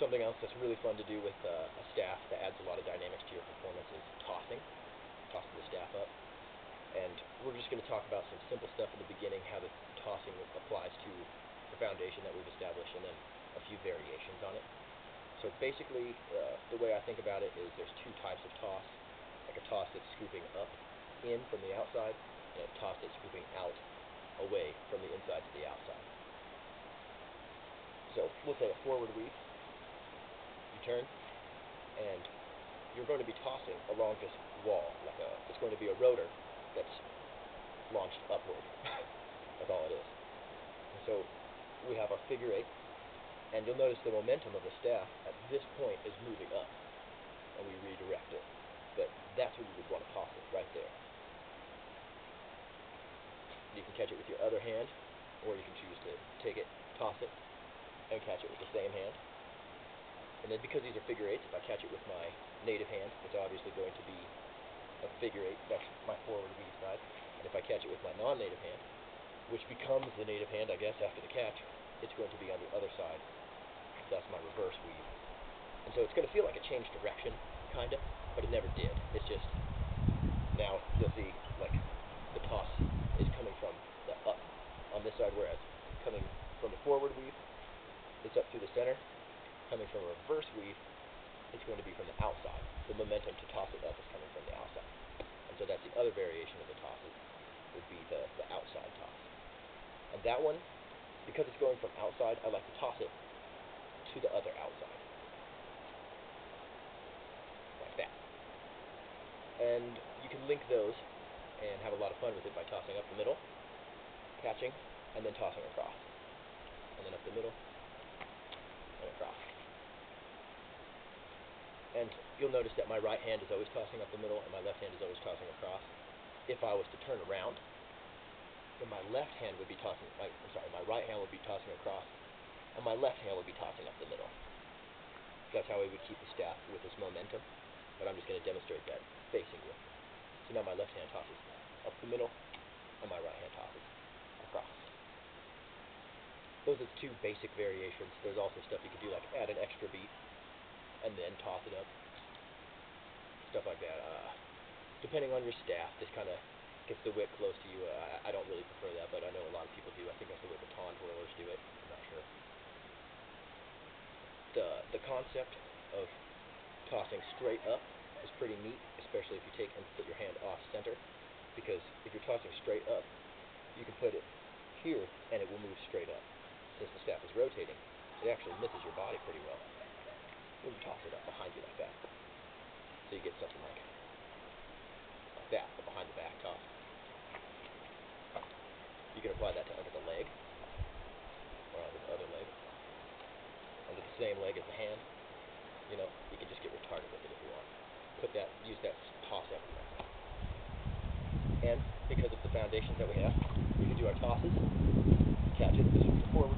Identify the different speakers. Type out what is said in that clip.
Speaker 1: something else that's really fun to do with a staff that adds a lot of dynamics to your performance is tossing the staff up. And we're just going to talk about some simple stuff in the beginning, how the tossing applies to the foundation that we've established, and then a few variations on it. So basically, the way I think about it is there's two types of toss, like a toss that's scooping up in from the outside, and a toss that's scooping out away from the inside to the outside. So we'll say a forward weave. You turn, and you're going to be tossing along this wall, it's going to be a rotor that's launched upward. That's all it is. And so we have our figure eight, and you'll notice the momentum of the staff at this point is moving up, and we redirect it. But that's where you would want to toss it, right there. You can catch it with your other hand, or you can choose to take it, toss it, and catch it with the same hand. And then because these are figure eights, if I catch it with my native hand, it's obviously going to be a figure eight. That's my forward weave side. And if I catch it with my non-native hand, which becomes the native hand, I guess, after the catch, it's going to be on the other side. That's my reverse weave. And so it's going to feel like a changed direction, kind of, but it never did. It's just, now you'll see, like, the toss is coming from the up on this side, whereas coming from the forward weave, it's up through the center. Coming from a reverse weave, it's going to be from the outside. The momentum to toss it up is coming from the outside. And so that's the other variation of the tosses, would be the outside toss. And that one, because it's going from outside, I like to toss it to the other outside. Like that. And you can link those and have a lot of fun with it by tossing up the middle, catching, and then tossing across. And then up the middle, and across. And you'll notice that my right hand is always tossing up the middle, and my left hand is always tossing across. If I was to turn around, then my left hand would be tossing, my right hand would be tossing across, and my left hand would be tossing up the middle. That's how we would keep the staff with this momentum, but I'm just going to demonstrate that facing you. So now my left hand tosses up the middle, and my right hand tosses across. Those are the two basic variations. There's also stuff you could do, like add an extra beat, and then toss it up. Stuff like that. Depending on your staff, this kind of gets the wick close to you. I don't really prefer that, but I know a lot of people do. I think that's the way the Ton twirlers do it. I'm not sure. The concept of tossing straight up is pretty neat, especially if you take and put your hand off center, because if you're tossing straight up, you can put it here, and it will move straight up. Since the staff is rotating, it actually misses your body pretty well when you toss it up behind you like that. So you get something like that, but behind the back toss. You can apply that to under the leg, or under the other leg, under the same leg as the hand. You know, you can just get retarded with it if you want. Use that toss everywhere. And because of the foundations that we have, we can do our tosses, catch it, this is the forward